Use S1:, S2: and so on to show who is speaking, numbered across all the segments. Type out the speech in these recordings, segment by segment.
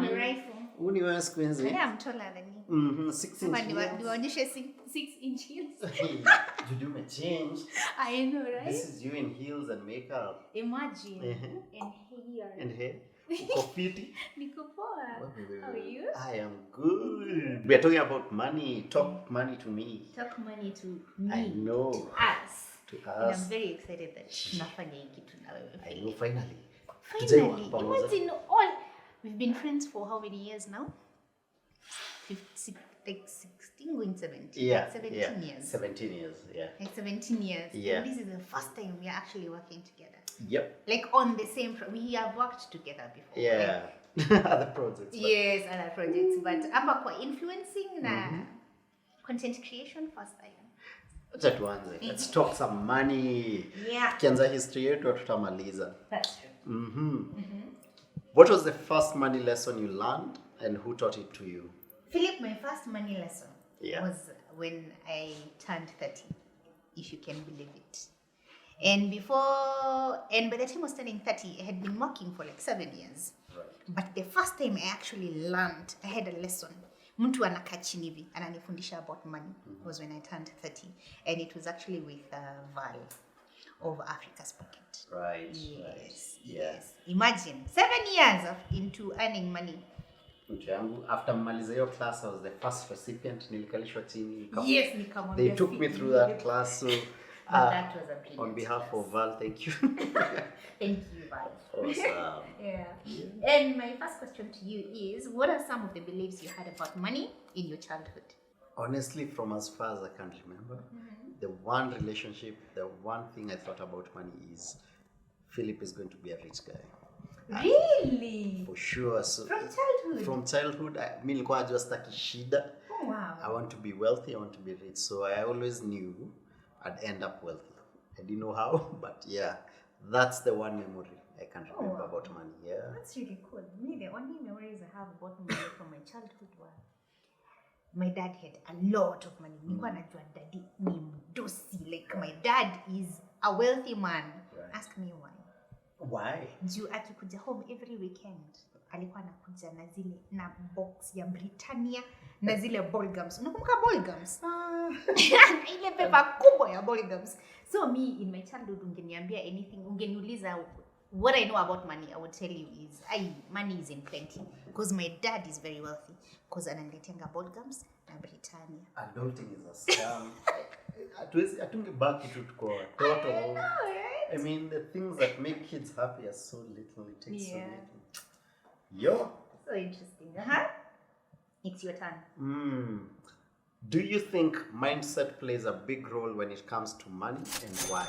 S1: on a rifle.
S2: Universe Quincy.
S1: I am taller than you.
S2: 6 inches.
S1: Do I just 6 inches?
S2: You do my change.
S1: I know, right?
S2: This is you in heels and makeup.
S1: Imagine. And here.
S2: And hair. Coffee.
S1: Niko poa. How are you?
S2: I am good. We are talking about money. Talk money to me.
S1: Talk money to me.
S2: I know.
S1: To us.
S2: To us.
S1: And I'm very excited that tunafanya hii kitu na wewe.
S2: I know, finally.
S1: Finally. Imagine all. We've been friends for how many years now? 16 going 17.
S2: Yeah.
S1: 17 years.
S2: 17 years, yeah.
S1: Like 17 years.
S2: Yeah.
S1: And this is the first time we are actually working together.
S2: Yep.
S1: Like on the same we have worked together before.
S2: Yeah.
S1: Like,
S2: other projects.
S1: Yes, other projects. But hapa kwa influencing na content creation first time.
S2: Let's talk some money.
S1: Yeah.
S2: Kianza history yetu tutamaliza.
S1: That's true.
S2: What was the first money lesson you learned and who taught it to you?
S1: Philip, my first money lesson
S2: Yeah.
S1: was when I turned 30, if you can believe it. And by the time I was turning 30, I had been working for like 7 years.
S2: Right.
S1: But the first time I actually learned, I had a lesson. Mtu anakaa chini hivi ananifundisha about money was when I turned 30. And it was actually with Val of Africa's Pocket.
S2: Right.
S1: Yes.
S2: Right.
S1: Yes. Imagine 7 years into earning money.
S2: After maliza your class, I was the first recipient. Nilikalishwa chini.
S1: Yes, nikamwambia.
S2: They took me through that class. So
S1: that was a
S2: on behalf
S1: class.
S2: of Val, thank you.
S1: Thank you, Val.
S2: Awesome.
S1: Yeah. And my first question to you is, what are some of the beliefs you had about money in your childhood?
S2: Honestly, from as far as I can remember, the one relationship, the one thing I thought about money is Philip is going to be a rich guy.
S1: Really?
S2: For sure. So
S1: From childhood?
S2: From childhood, I mean, nilikuwa najua sitaki shida.
S1: Oh, wow.
S2: I want to be wealthy, I want to be rich. So I always knew I'd end up wealthy. I didn't know how, but yeah, that's the one memory I can remember about money. Yeah.
S1: That's really cool. Me, the only memories I have about money from my childhood were my dad had a lot of money. Nilikuwa najua daddy ni mdosi. Like my dad is a wealthy man.
S2: Right.
S1: Ask me why.
S2: Why?
S1: Juu akikuja home every weekend alikuwa anakuja na box ya Britannia na zile ballgums. Unakumbuka ballgums? Ile pepa kubwa ya ballgums. So me in my childhood ungeniambia anything, ungeniuliza what I know about money, I would tell you is money is in plenty because my dad is very wealthy because ananiletenga ballgums na Britannia.
S2: Adulting is a scam. Atungebaki tu tuko watoto.
S1: I know, right?
S2: I mean, the things that make kids happy are so little. It takes so
S1: Yeah.
S2: little. Yo.
S1: So interesting. It's your turn.
S2: Do you think mindset plays a big role when it comes to money, and why?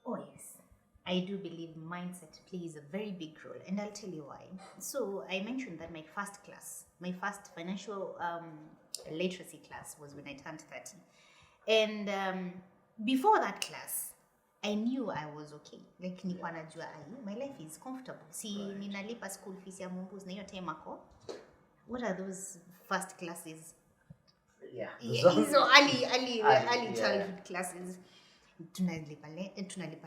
S1: Oh yes, I do believe mindset plays a very big role, and I'll tell you why. So I mentioned that my first financial literacy class was when I turned 30. And before that class, I knew I was okay. Like nilikuwa najua my life is comfortable. See, ninalipa school fees ya Mumbus na hiyo time ako. What are those first classes?
S2: Yeah.
S1: So early childhood classes. Tunalipa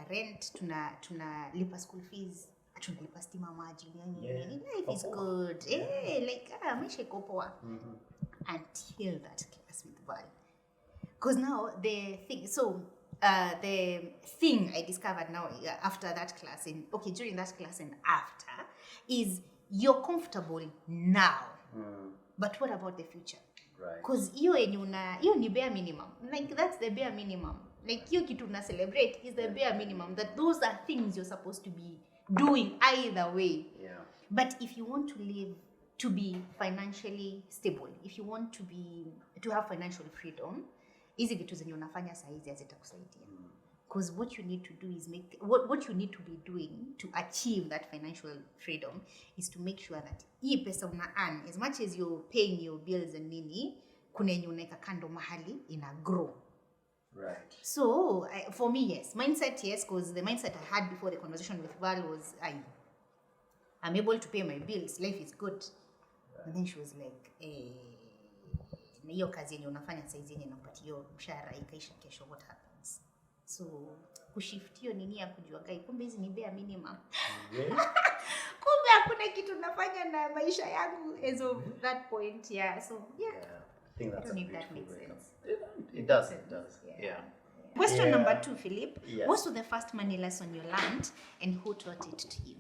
S1: rent, tunalipa school fees, tunalipa stima maji. Life is good. Maisha iko poa. Until that class with Val. Because now the thing I discovered now after that class during that class and after is you're comfortable now. But what about the future?
S2: Right.
S1: Because hiyo ni bare minimum. Like that's the bare minimum. Like hiyo kitu una celebrate is the bare minimum. That those are things you're supposed to be doing either way.
S2: Yeah.
S1: But if you want to live to be financially stable, if you want to have financial freedom, hizi vitu zenye unafanya saa hizi hazitakusaidia. Because what you need to do is what you need to be doing to achieve that financial freedom is to make sure that hii pesa una earn, as much as you're paying your bills and nini, kuna yenye unaweka kando mahali ina grow.
S2: Right.
S1: So for me, yes, mindset, yes, because the mindset I had before the conversation with Val was I'm able to pay my bills, life is good. Right. And then she was like, na hiyo kazi yenye unafanya saizi yenye nakupatia hiyo mshahara ikaisha kesho, what happens? So kushift hiyo nini ya kujua gai kumbe hizi ni bare minimum. kumbe hakuna kitu nafanya na maisha yangu as of that point. Yeah, so yeah.
S2: I think that's
S1: I don't know if that makes
S2: breakup.
S1: sense.
S2: It does. It does. Yeah.
S1: Question number 2, Philip.
S2: Yes.
S1: What was the first money lesson you learned and who taught it to you?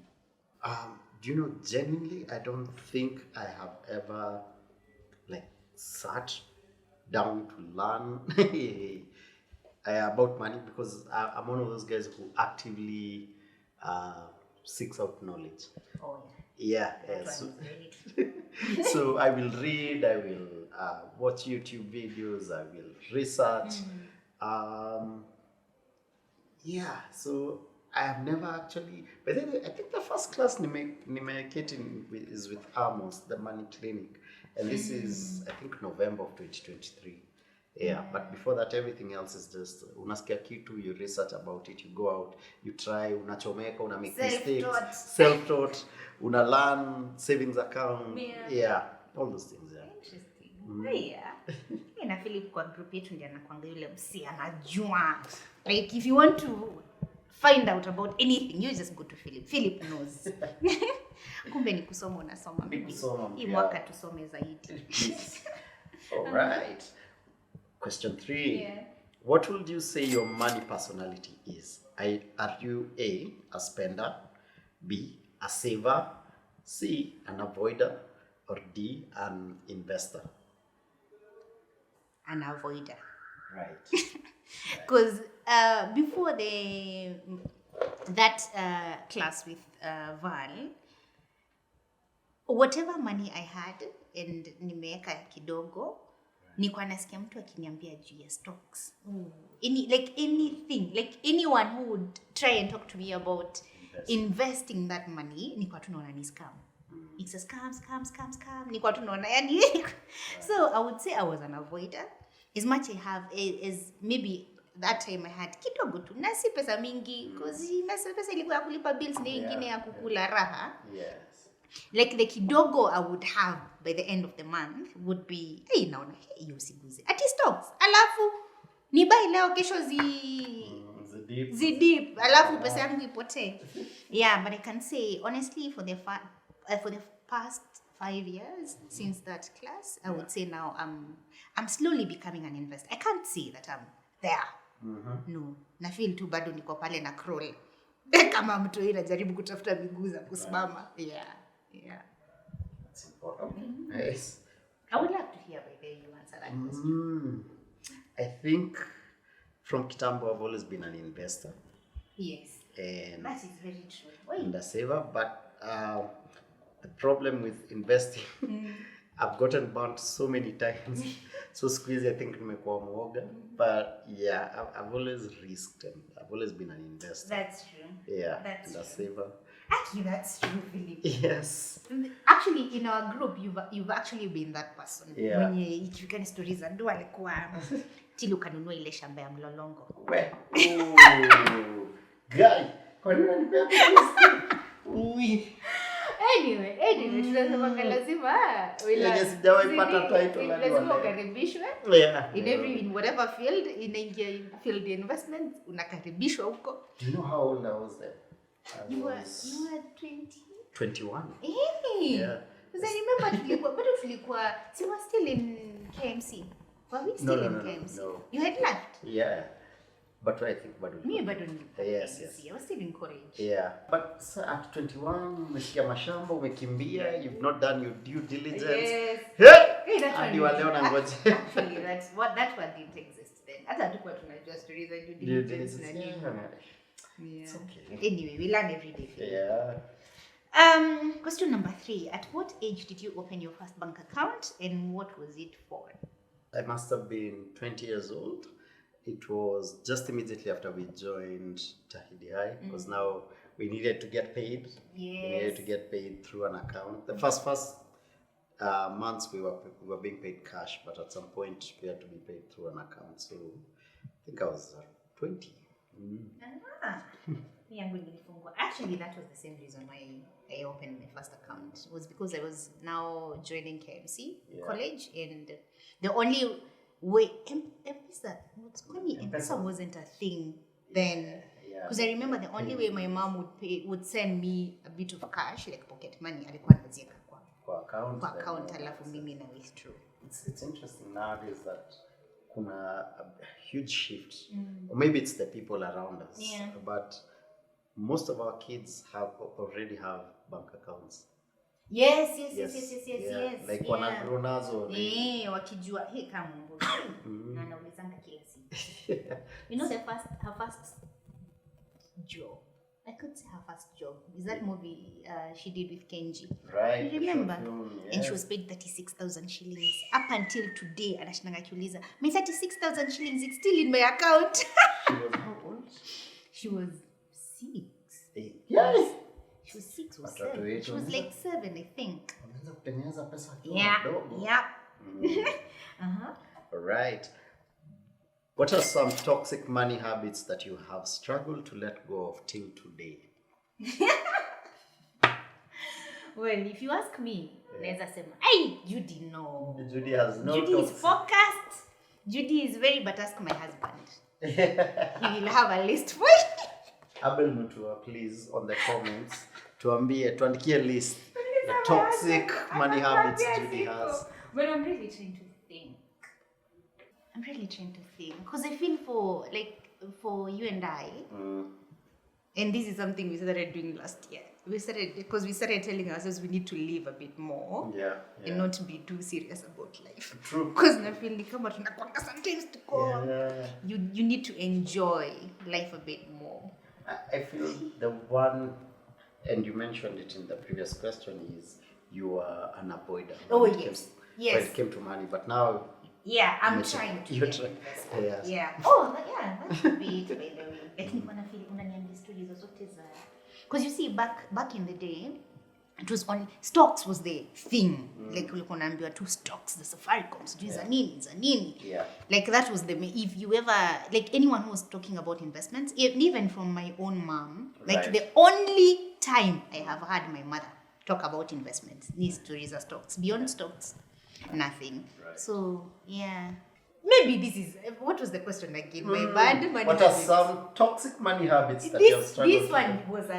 S2: Do you know, genuinely, I don't think I have ever sat down to learn about money, because I'm one of those guys who actively seeks out knowledge.
S1: Oh
S2: Yeah.
S1: yeah.
S2: So I will read, I will watch YouTube videos, I will research. Yeah, so I have never actually, but then I think the first class nimeketi is with Amos, the money clinic, and this is I think November of 2023. Yeah, but before that everything else is just unasikia kitu, you research about it, you go out, you try, unachomeka, una make mistakes, self-taught, una learn savings account, all those things. Yeah.
S1: Interesting. Yeah. Na Philip kwa group yetu ndiye anakuanga yule msi anajua. Like if you want to find out about anything, you just go to Philip. Philip knows. Kumbe ni kusoma unasoma. Hii mwaka tusome zaidi.
S2: All right. Question 3. What would you say your money personality is? Are you a spender, B, a saver, C, an avoider, or D, an investor?
S1: An avoider.
S2: Right.
S1: Because before that class with Val, whatever money I had and nimeweka kidogo, nilikuwa nasikia mtu akiniambia juu ya stocks. Anything, like anyone who would try and talk to me about investing that money, nilikuwa tunaona ni scam. It's a scam. Nilikuwa tunaona yani. So I would say I was an avoider. As much as maybe that time I had kidogo tu, na si pesa mingi, because pesa ilikuwa ya kulipa bills na nyingine ya kukula raha.
S2: Yes.
S1: Like the kidogo I would have by the end of the month would be, naona hiyo usiguze. Ati stocks. Alafu ni buy leo kesho zidip. Alafu pesa yangu ipotee. Yeah, but I can say honestly for the past 5 years since that class, I would say now I'm slowly becoming an investor. I can't say that I'm there. No, na feel tu bado niko pale na crawl. Kama mtu yule anajaribu kutafuta miguu za kusimama. Yeah.
S2: That's important. Yes.
S1: I would love to hear by the way you answer that question.
S2: I think from Kitambo I've always been an investor.
S1: Yes.
S2: And
S1: that is very true.
S2: And a saver, but the problem with investing, I've gotten burnt so many times. So squeezy, I think nimekuwa mwoga. But yeah, I've always risked and I've always been an investor.
S1: That's true.
S2: Yeah,
S1: that's
S2: and a saver.
S1: Actually, that's true, Philip.
S2: Yes.
S1: Actually, in our group, you've actually been that person.
S2: Yeah.
S1: When you can stories and do alikuwa tilu kanunua ile shamba ya Mlolongo.
S2: We. Guy. Kwa nini unanipea pesa?
S1: Anyway, tunasema lazima
S2: sijawahi pata title
S1: lazima ukaribishwe.
S2: Yeah.
S1: In whatever field, inaingia field investment, unakaribishwa huko.
S2: Do you know how old I was then?
S1: You were 20?
S2: 21.
S1: Hey.
S2: Yeah.
S1: Because I remember tulikuwa so we were still in KMC. Were we still in KMC?
S2: No.
S1: You had left?
S2: Yeah. But I think bado.
S1: Me bado
S2: yes.
S1: I was still in college.
S2: Yeah. But at 21, umesikia mashamba, umekimbia, you've not done your due diligence.
S1: Yes.
S2: Hey,
S1: that's
S2: hadi wa leo nangoje.
S1: Actually, that one didn't exist then. Hata hatukuwa tunajua stories za due diligence na nini. Yeah.
S2: It's okay.
S1: Anyway, we learn every day.
S2: Yeah.
S1: Question number 3. At what age did you open your first bank account and what was it for?
S2: I must have been 20 years old. It was just immediately after we joined Tahidi High, because now we needed to get paid.
S1: Yes.
S2: We needed to get paid through an account. The first months we were being paid cash, but at some point we had to be paid through an account. So I think I was 20.
S1: Actually, that was the same reason why I opened my first account. It was because I was now joining KMC college, and the only way M-Pesa wasn't a thing then.
S2: Yeah.
S1: Because I remember the only way my mom would send me a bit of cash, like pocket money, alikuwa anaziweka
S2: kwa account
S1: alafu mimi na withdraw.
S2: It's interesting nowadays that kuna a huge shift. Or maybe it's the people around us.
S1: Yeah.
S2: But most of our kids already have bank accounts.
S1: Yes.
S2: Like wana grow nazo.
S1: Wakijua hii kama mbo. Na anaulizanga kila siku. You know her first job. I could say her first job. Is that movie she did with Kenji?
S2: Right.
S1: You remember?
S2: Film, yes.
S1: And she was paid 36,000 shillings. Up until today, anashinanga akiuliza, my 36,000 shillings is still in my account.
S2: She was how old?
S1: She was 6.
S2: 8. Yes.
S1: She was 6 or 7. She was like 7, I think.
S2: Yeah. All right. What are some toxic money habits that you have struggled to let go of till today?
S1: Well, if you ask me, naweza sema, hey, Judy, no.
S2: Judy has no
S1: Judy
S2: toxic.
S1: is focused. Judy is very, but ask my husband. He will have a list for you.
S2: Abel Mutua, please, on the comments, tuandikie list. The toxic money habits Judy has.
S1: But I'm really trying to think. Because I feel for you and I, and this is something we started doing last year. We started telling ourselves we need to live a bit more. And not be too serious about life.
S2: True.
S1: Because I feel like sometimes to go. You need to enjoy life a bit more.
S2: I feel the one, and you mentioned it in the previous question, is you are an avoider.
S1: Oh, yes.
S2: When it came to money, but now.
S1: Yeah, I'm trying to.
S2: You're trying. Yes.
S1: Yeah. Oh, yeah. That should be it, by the way. I think when I feel unaniambia stories zote za. Because you see, back in the day, it was only stocks was the thing. Like ulikuwa unaambiwa two stocks, the Safaricom, sijui za nini.
S2: Yeah.
S1: Like that was if you ever, like anyone who was talking about investments, even from my own mom, like the only time I have heard my mother talk about investments, these stories are stocks. Beyond stocks, nothing. Right. So yeah, maybe this is what was the question again? My bad money.
S2: What
S1: habits.
S2: are some toxic money habits that you have struggled
S1: This one was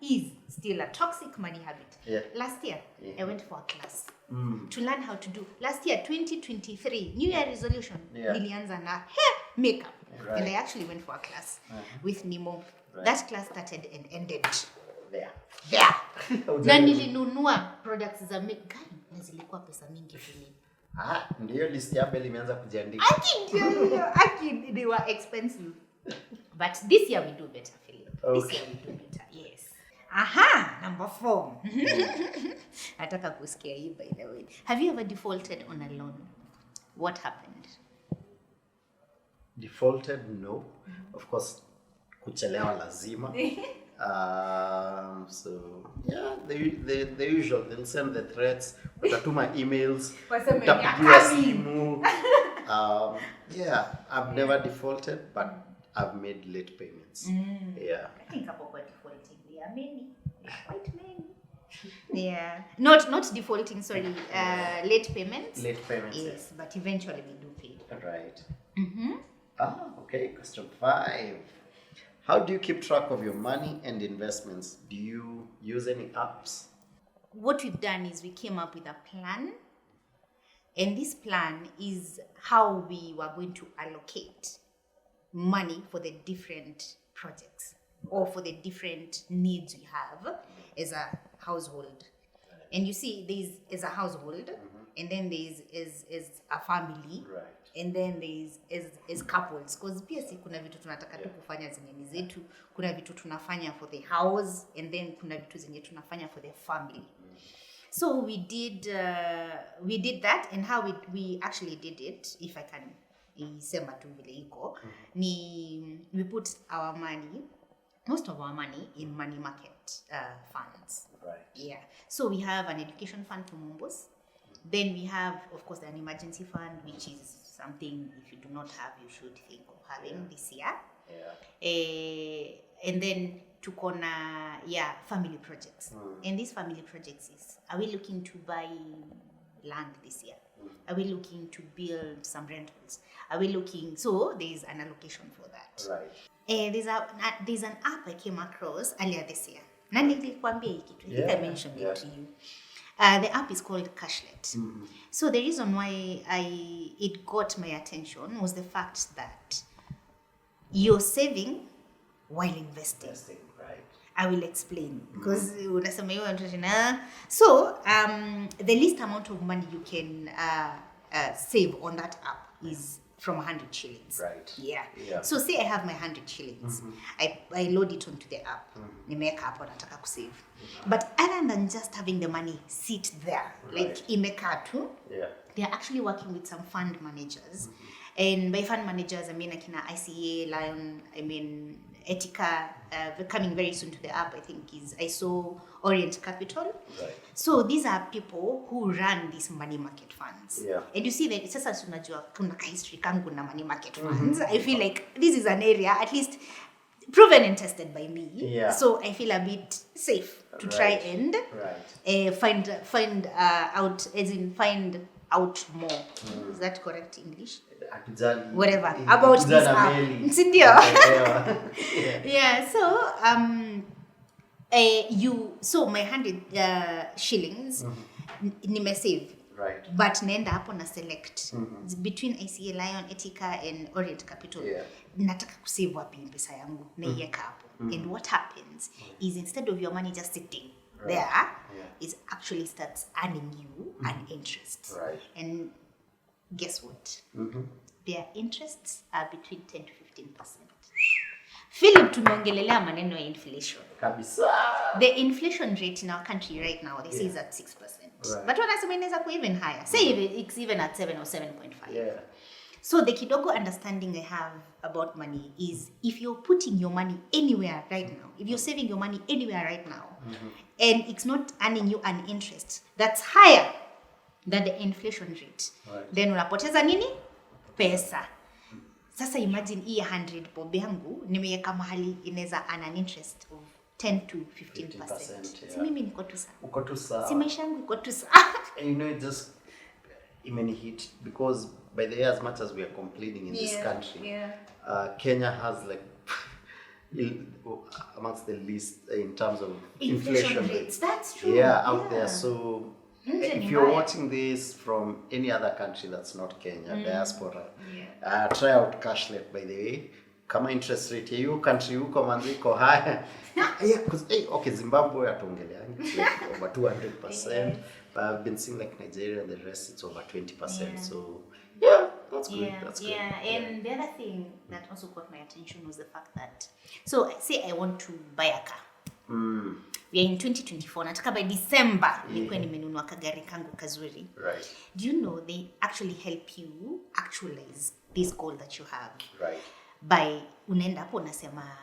S1: is still a toxic money habit.
S2: Yeah.
S1: Last year, I went for a class to learn how to do. Last year, 2023, New Year resolution. Nilianza na makeup, and I actually went for a class with Nemo. Right. That class started and ended there. Na nilinunua products za makeup. Na zilikuwa pesa mingi vile.
S2: Ndio list ya Bell imeanza kujiandika.
S1: Actually, they were expensive. But this year we do better, Philip.
S2: Okay.
S1: This year we do better, yes. Aha, number 4. Nataka kusikia hii, by the way. Have you ever defaulted on a loan? What happened?
S2: Defaulted, no. Of course, kuchelewa lazima. So yeah, the usual. They'll send the threats, watatuma emails, utapigiwa simu. Yeah, I've never defaulted, but I've made late payments. Yeah.
S1: I think about defaulting. There are many, quite many. Yeah, not defaulting. Sorry, late payments.
S2: Late payments.
S1: Yes, but eventually we do pay.
S2: Right. Okay. Question 5. How do you keep track of your money and investments? Do you use any apps?
S1: What we've done is we came up with a plan. And this plan is how we were going to allocate money for the different projects or for the different needs we have as a household. And you see, there's as a household, and then there's as a family.
S2: Right.
S1: And then there's as couples, because pia si kuna vitu tunataka tu kufanya zenye ni zetu, kuna vitu tunafanya for the house, and then kuna vitu zenye tunafanya for the family. So we did that, and how we actually did it, if I can isema tu vile iko, ni we put our money, most of our money, in money market funds.
S2: Right.
S1: Yeah. So we have an education fund for Mombos. Then we have, of course, an emergency fund, which is something, if you do not have, you should think of having this year.
S2: Yeah.
S1: And then tukona, family projects. And these family projects is, are we looking to buy land this year? Are we looking to build some rentals? Are we looking, so there is an allocation for that.
S2: Right.
S1: There's an app I came across earlier this year. Na nilikwambia hii kitu. I think I mentioned it to you. The app is called Cashlet. So the reason why it got my attention was the fact that you're saving while investing.
S2: Right.
S1: I will explain because so the least amount of money you can save on that app is from 100 shillings.
S2: Right.
S1: Yeah. So say I have my 100 shillings. I load it onto the app. Nimeweka hapo nataka kusave. But other than just having the money sit there, like imekaa tu, they are actually working with some fund managers. And by fund managers, I mean akina ICA, Lion, I mean Etika, coming very soon to the app, I think I saw Orient Capital.
S2: Right.
S1: So these are people who run these money market funds.
S2: Yeah.
S1: And you see that sasa tunajua kuna history kangu na money market funds. I feel like this is an area at least proven and tested by me.
S2: Yeah.
S1: So I feel a bit safe to try and find out more. Is that correct English? Whatever about this app. Yeah. So my 100 shillings nime save.
S2: Right.
S1: But naenda hapo na select between ICA, Lion, Etika and Orient Capital. Nataka kusave wapi pesa yangu naiweka hapo. And what happens is instead of your money just sitting there, it actually starts earning you an interest.
S2: Right.
S1: And guess what? Their interests are between 10 to 15%. Philip, tumeongelelea maneno ya inflation.
S2: Kabisa.
S1: The inflation rate in our country right now, they say is at 6%.
S2: Right.
S1: But wanasema inaweza kuwa even higher. Say it's even at 7 or 7.5.
S2: Yeah.
S1: So the kidogo understanding I have about money is if you're putting your money anywhere right now, if you're saving your money anywhere right now, and it's not earning you an interest that's higher than the inflation rate, then unapoteza nini? Pesa. Sasa imagine hii 100 bob yangu nimeweka mahali inaweza an interest of 10 to 15%. Si mimi niko tu sawa.
S2: Uko tu sawa.
S1: Si maisha yangu iko tu sawa.
S2: And you know it just imeni hit because by the way, as much as we are complaining in this country, Kenya has like amongst the least in terms of inflation rates.
S1: That's true.
S2: Out there. So if you're watching this from any other country that's not Kenya, diaspora, try out Cashlet, by the way. Kama interest rate ya hiyo country huko manziko high. Because Zimbabwe atongeleanga like over 200%. But I've been seeing like Nigeria and the rest it's over 20%. So that's good. That's good.
S1: And the other thing that also caught my attention was the fact that say I want to buy a car. We are in 2024. Nataka by December nikuwe nimenunua kagari kangu kazuri.
S2: Right.
S1: Do you know they actually help you actualize this goal that you have?
S2: Right.
S1: By unaenda hapo unasema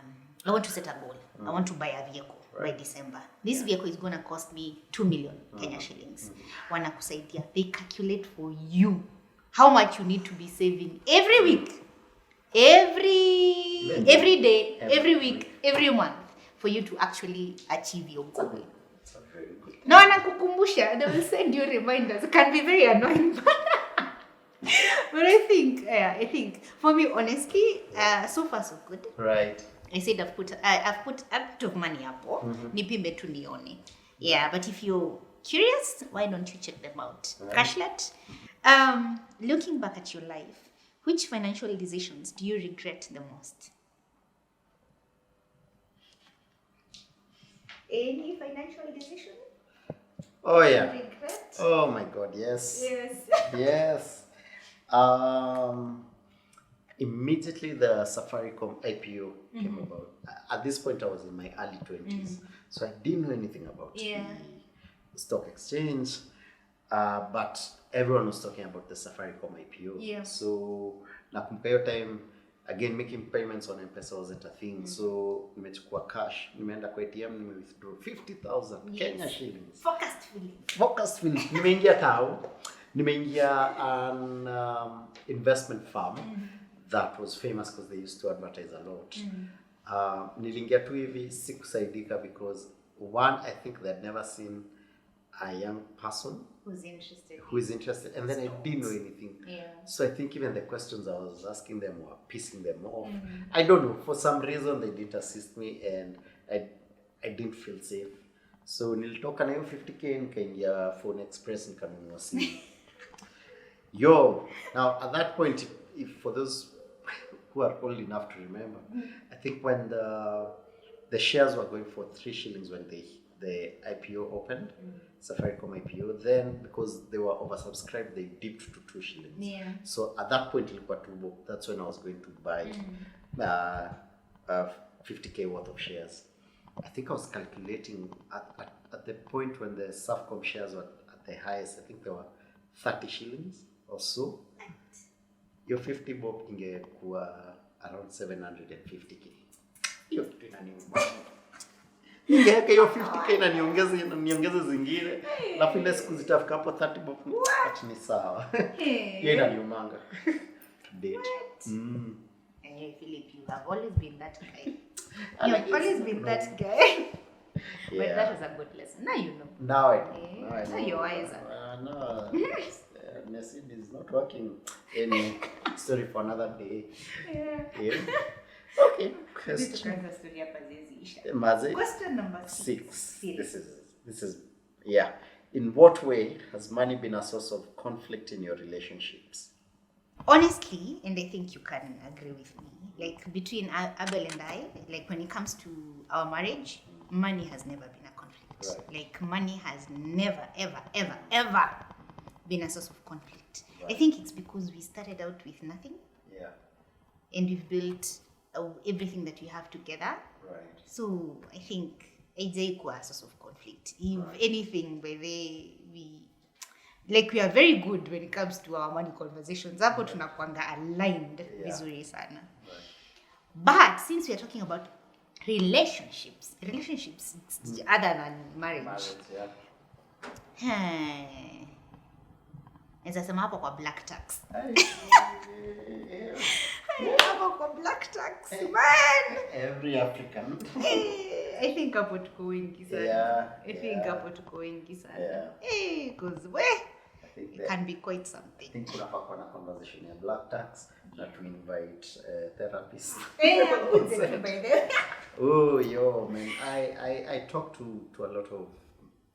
S1: I want to set a goal. I want to buy a vehicle by December. This vehicle is going to cost me 2 million Kenya shillings. Wanakusaidia. They calculate for you how much you need to be saving every week, every day, every week, every month for you to actually achieve your goal.
S2: That's a very good.
S1: No, wanakukumbusha. They will send you reminders. It can be very annoying. But I think for me, honestly, so far so good.
S2: Right.
S1: I said I've put a bit of money up. Nipimbe tu nione. Yeah, but if you're curious, why don't you check them out? Right. Cashlet. Looking back at your life, which financial decisions do you regret the most? Any financial decision?
S2: Oh yeah.
S1: Regret?
S2: Oh my God, yes. Yes. Immediately the Safaricom IPO came about. At this point I was in my early 20s. So I didn't know anything about the stock exchange. But everyone was talking about the Safaricom IPO.
S1: Yeah.
S2: So nakumbuka hiyo time again making payments on M-Pesa wasn't a thing. So nimechukua cash, nimeenda kwa ATM, withdraw 50,000 Kenya shillings. Focused feeling. Nimeingia tao. Nimeingia an investment firm that was famous because they used to advertise a lot. Nilingia tu hivi sikusaidika because one, I think they'd never seen a young person
S1: who's interested.
S2: who is interested, and then I didn't know anything.
S1: Yeah.
S2: So I think even the questions I was asking them were pissing them off. I don't know, for some reason they didn't assist me, and I didn't feel safe. So nilitoka na hiyo 50k nikaingia Phone Express nikanunua simu. Yo, now at that point, if for those who are old enough to remember, I think when the shares were going for 3 shillings when the IPO opened, Safaricom IPO, then because they were oversubscribed, they dipped to 2 shillings.
S1: Yeah.
S2: So at that point, that's when I was going to buy 50k worth of shares. I think I was calculating at the point when the Safcom shares were at the highest, I think they were 30 shillings or so. Your 50 bob ingekuwa around 750k. Hiyo kitu inaniuma. Ningeweka hiyo 50k na niongeze zingine. Alafu ile siku zitafika hapo 30 bob ni sawa. Hiyo inaniumanga. To date.
S1: Hey, Philip, you have always been that guy. You've always been that guy. But that was a good lesson. Now you know.
S2: Now I know.
S1: Now you're wiser.
S2: No. Nessid is not working. Any story for another day. Yeah. Okay. Question
S1: number 6.
S2: This is yeah. In what way has money been a source of conflict in your relationships?
S1: Honestly, and I think you can agree with me, like between Abel and I, like when it comes to our marriage, money has never been a conflict.
S2: Right.
S1: Like money has never, ever been a source of conflict.
S2: Right.
S1: I think it's because we started out with nothing.
S2: Yeah.
S1: And we've built everything that we have together.
S2: Right.
S1: So I think it's a source of conflict. If anything, by we are very good when it comes to our money conversations. Hapo tunakuanga aligned vizuri sana. But since we are talking about relationships other than marriage. Naweza sema hapo kwa black tax. Hapo kwa black tax, man.
S2: Every African.
S1: I think hapo tuko wengi sana. I think hapo tuko wengi sana. Because it can be quite something.
S2: I think tunafaa kuwa na conversation ya black tax na to invite therapists. Oh, yo, man. I talk to a lot of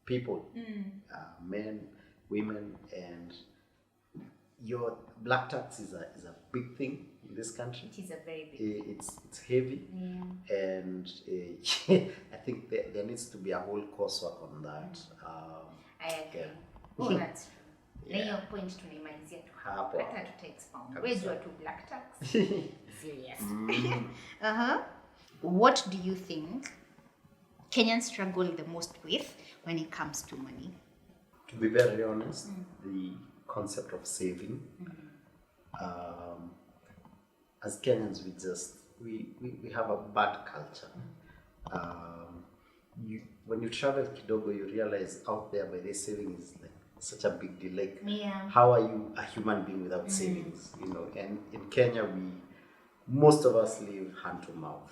S2: people, men, women, and your black tax is a big thing in this country.
S1: It is a very big thing.
S2: It's heavy, and I think there needs to be a whole coursework on that.
S1: I agree. Oh, that's true. Na hiyo point tunaimalizia tu hapo. Hata tuta-expound. Wejua tu black tax. Serious. What do you think Kenyans struggle the most with when it comes to money?
S2: To be very honest, the concept of saving. As Kenyans, we have a bad culture. When you travel kidogo, you realize out there by this saving is like such a big deal. Like, how are you a human being without savings? You know, and in Kenya, most of us live hand to mouth,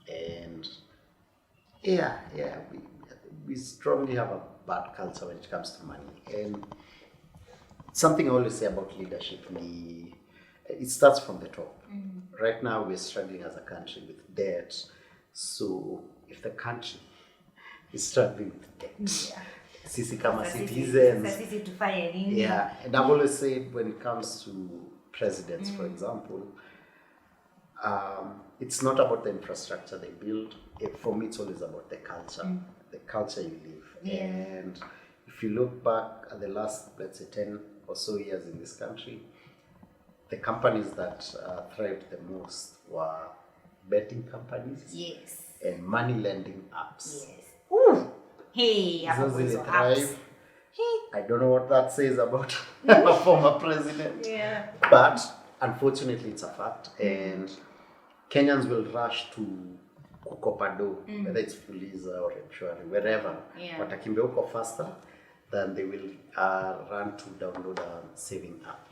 S2: and we strongly have a bad culture when it comes to money. And something I always say about leadership, it starts from the top. Right now, we're struggling as a country with debt. So if the country is struggling with debt, sisi kama citizens, and I've always said when it comes to presidents, for example, it's not about the infrastructure they build. For me, it's always about the culture you live. And if you look back at the last, let's say, 10 or so years in this country, the companies that thrived the most were betting companies and money lending apps.
S1: Ooh. Hey,
S2: apps. I don't know what that says about a former president, but unfortunately it's a fact, and Kenyans will rush to kukopado, whether it's Fuliza or Mshwari, wherever, watakimbia huko faster than they will run to download a saving app.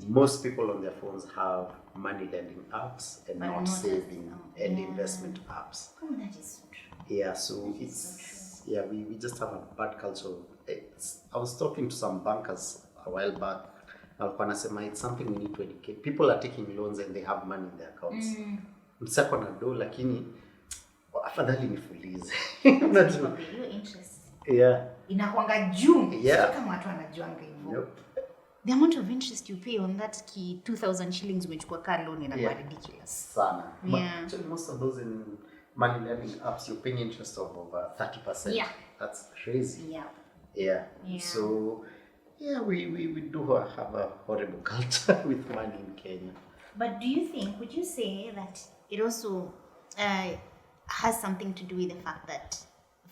S2: Most people on their phones have money lending apps and not saving and investment apps.
S1: Oh, that is so true.
S2: Yeah, so it's yeah, we just have a bad culture. I was talking to some bankers a while back. It's something we need to educate. People are taking loans and they have money in their accounts. Msako na do lakini afadhali nifulize.
S1: Your interest.
S2: Yeah.
S1: Inakwanga juu.
S2: Yeah.
S1: Kama watu wanajuanga hivyo.
S2: Yep.
S1: The amount of interest you pay on that 2,000 shillings umechukua car loan is ridiculous.
S2: Sana.
S1: Yeah.
S2: But actually most of those in money lending apps, you're paying interest of over 30%.
S1: Yeah.
S2: That's crazy.
S1: Yeah.
S2: Yeah.
S1: Yeah.
S2: So, yeah, we do have a horrible culture with money in Kenya.
S1: But would you say that it also has something to do with the fact that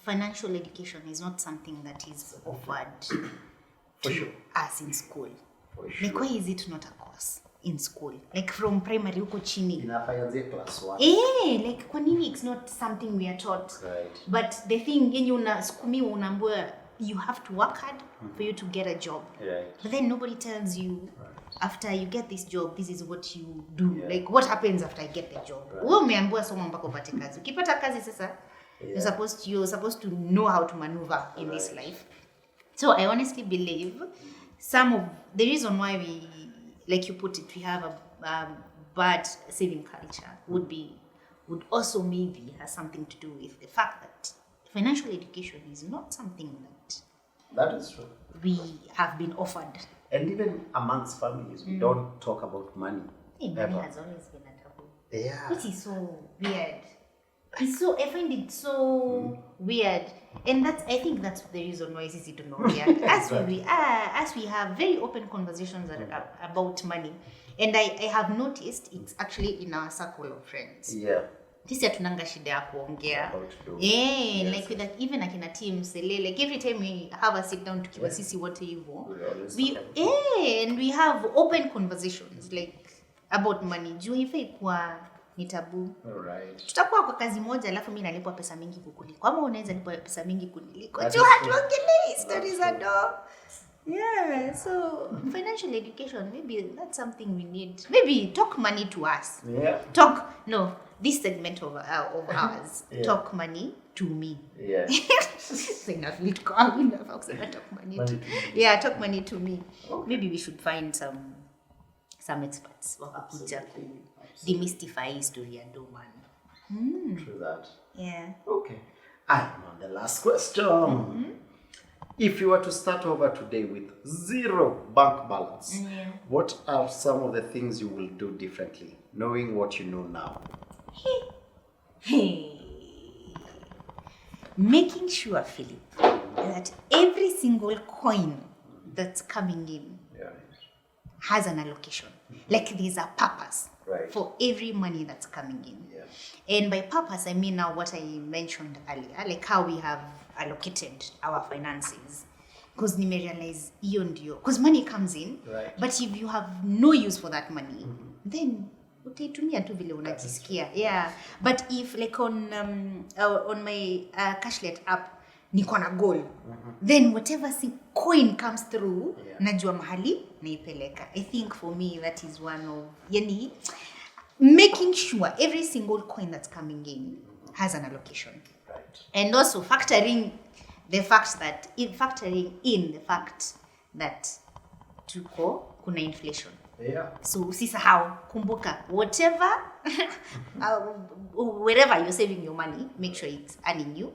S1: financial education is not something that is offered
S2: For sure.
S1: us in school?
S2: For sure.
S1: Like, why is it not a course in school? Like from primary huko chini.
S2: Inafanyanzia class 1.
S1: Like kwa nini it's not something we are taught.
S2: Right.
S1: But the thing yenye unaambiwa you have to work hard for you to get a job.
S2: Right.
S1: But then nobody tells you after you get this job, this is what you do.
S2: Yeah.
S1: Like what happens after I get the job.
S2: Right.
S1: Wewe umeambiwa soma mpaka upate kazi. Ukipata kazi sasa, you're supposed to know how to maneuver in this life. So I honestly believe the reason why we, like you put it, we have a bad saving culture would also maybe has something to do with the fact that financial education is not something
S2: that is true.
S1: we have been offered.
S2: And even amongst families, we don't talk about money.
S1: Hey, money has always been a taboo.
S2: Yeah.
S1: Which is so weird. I find it so weird. And I think that's the reason why it's easy to know. Yeah. As we have very open conversations about money. And I have noticed it's actually in our circle of friends.
S2: Yeah.
S1: Sisi hatunanga shida ya kuongea. Like with even akina team sele, like every time we have a sit down tukiwa sisi wote hivyo. And we have open conversations like about money. Juu ifai kuwa ni tabu.
S2: Alright.
S1: Tutakuwa kwa kazi moja alafu mimi nalipwa pesa mingi kukuliko. Ama unaweza lipwa pesa mingi kuniliko. Juu hatuongelei stories za do. Yeah, so financial education, maybe that's something we need. Maybe talk money to us.
S2: Yeah.
S1: This segment of ours, talk money to me.
S2: Yeah.
S1: Talk money to me. Talk money to me. Okay. Maybe we should find some experts wakukuja ku demystify history and do money.
S2: True that.
S1: Yeah.
S2: Okay. I'm on the last question. If you were to start over today with 0 bank balance, what are some of the things you will do differently, knowing what you know now?
S1: Making sure, Philip, that every single coin that's coming in has an allocation. Like there's a purpose for every money that's coming in. Yeah. And by purpose, I mean now what I mentioned earlier, like how we have allocated our finances. Because nime realize hiyo ndio. Because money comes in, but if you have no use for that money, then utaitumia tu vile unajisikia. Yeah. But if like on my Cashlet app niko na goal, then whatever coin comes through, najua mahali naipeleka. I think for me that is one of making sure every single coin that's coming in has an allocation. And also factoring in the fact that tuko kuna inflation.
S2: Yeah.
S1: So usisahau, kumbuka whatever wherever you're saving your money, make sure it's earning you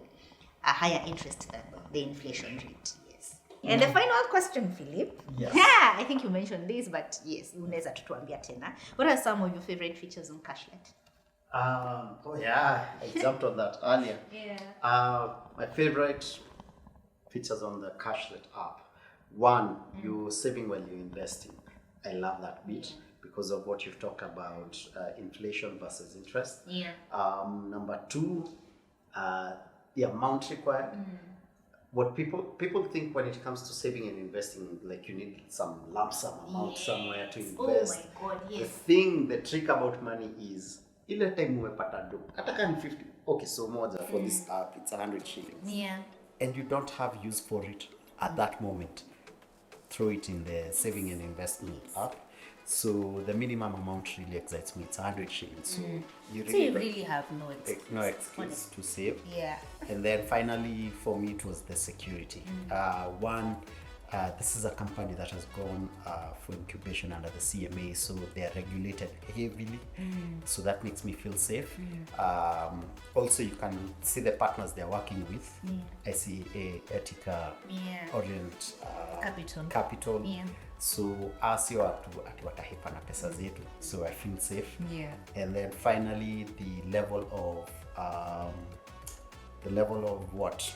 S1: a higher interest than the inflation rate. Yes. And the final question, Philip.
S2: Yes.
S1: Yeah, I think you mentioned this, but yes, unaweza tutuambia tena. What are some of your favorite features on Cashlet?
S2: I jumped on that earlier. Yeah. My favorite features on the Cashlet app. One, you're saving while you're investing. I love that bit because of what you've talked about, inflation versus interest.
S1: Yeah.
S2: Number 2, the amount required. What people think when it comes to saving and investing, like you need some lump sum amount somewhere to invest.
S1: Oh my God, yes.
S2: The trick about money is ile time umepata do hata kama 50, okay, so moja for this app it's 100 shillings.
S1: Yeah.
S2: And you don't have use for it at that moment, throw it in the saving and investment app. So the minimum amount really excites me. It's 100 shillings. So you
S1: So you really have no excuse.
S2: no excuse to save.
S1: Yeah.
S2: And then finally, for me, it was the security. This is a company that has gone for incubation under the CMA, so they are regulated heavily. So that makes me feel safe. Also, you can see the partners they're working with. ICA, Etika, Orient Capital.
S1: Yeah.
S2: So sio ati watahepa na pesa zetu. So I feel safe.
S1: Yeah.
S2: And then finally, the level of what?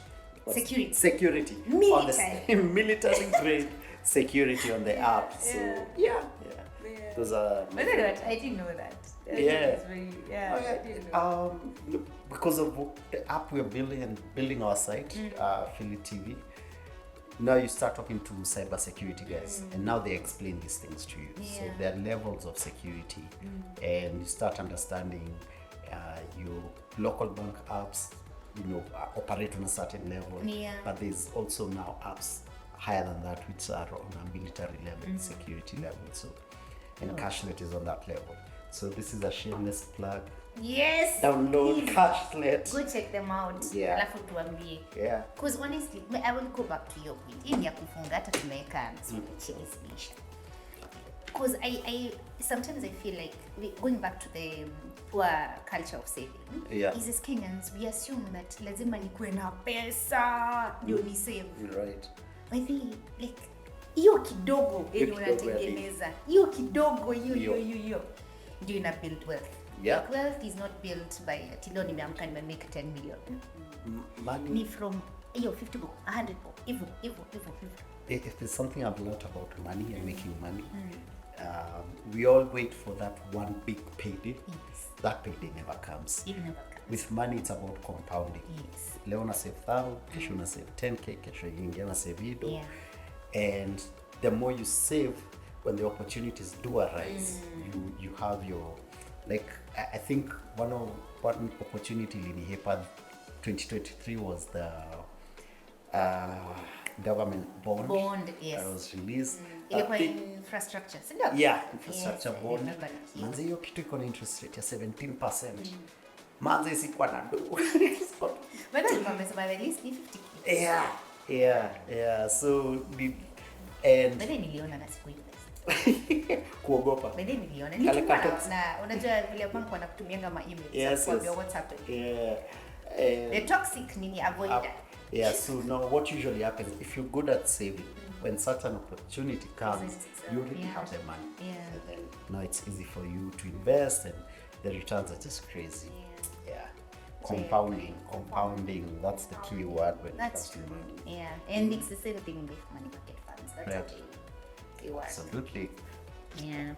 S2: Security.
S1: Military.
S2: Military grade security on the app. So yeah. Those are.
S1: But I didn't know that. I didn't know.
S2: Because of the app we're building our site, Philly TV. Now you start talking to cybersecurity guys, and now they explain these things to you. So there are levels of security, and you start understanding your local bank apps, operate on a certain level. But there's also now apps higher than that, which are on a military level, security level. So, and Cashlet is on that level. So this is a shameless plug.
S1: Yes.
S2: Download Cashlet.
S1: Go check them out.
S2: Yeah.
S1: Alafu tuambie.
S2: Yeah.
S1: Because honestly, I will go back to your point. Hii ni ya kufunga hata tumeweka chini. Because I sometimes I feel like going back to the poor culture of saving. Is as Kenyans we assume that lazima nikuwe na pesa ndio ni save.
S2: Right.
S1: I think like hiyo kidogo yenye unatengeneza. Hiyo kidogo hiyo ndio ina build wealth.
S2: Yeah.
S1: Like wealth is not built by tilo nimeamka nimemake 10 million.
S2: Money.
S1: Ni from 50 bob, 100 bob, even.
S2: If there's something I've learned about money and making money, we all wait for that one big payday.
S1: Yes.
S2: That payday never comes.
S1: It never comes.
S2: With money, it's about compounding.
S1: Yes.
S2: Leo una save 1,000, kesho una save 10k, kesho ingine una save hido.
S1: Yeah.
S2: And the more you save, when the opportunities do arise, you have your, like, I think one opportunity in 2023 was the government bond
S1: yes.
S2: that was released.
S1: Ilikuwa infrastructure, si ndio?
S2: Yeah, infrastructure
S1: yes,
S2: bond. Manze hiyo kitu iko na interest rate ya 17%. Manze sikuwa na do.
S1: But ilikuwa amesema at least 50k.
S2: Yeah. So and
S1: Bado niliona na siku hiyo.
S2: Kuogopa.
S1: Bado niliona. Nilikuwa na unajua vile bank wanakutumia kama email kwa WhatsApp.
S2: Yeah.
S1: The toxic nini avoid that.
S2: Yeah, so now what usually happens, if you're good at saving, when such an opportunity comes, you already have the money.
S1: Yeah.
S2: And then now it's easy for you to invest, and the returns are just crazy. Yeah. Compounding, that's the key word when it comes to money.
S1: Yeah, and it's the same thing with money market funds. That's
S2: Right.
S1: the key word.
S2: Absolutely.
S1: Yeah.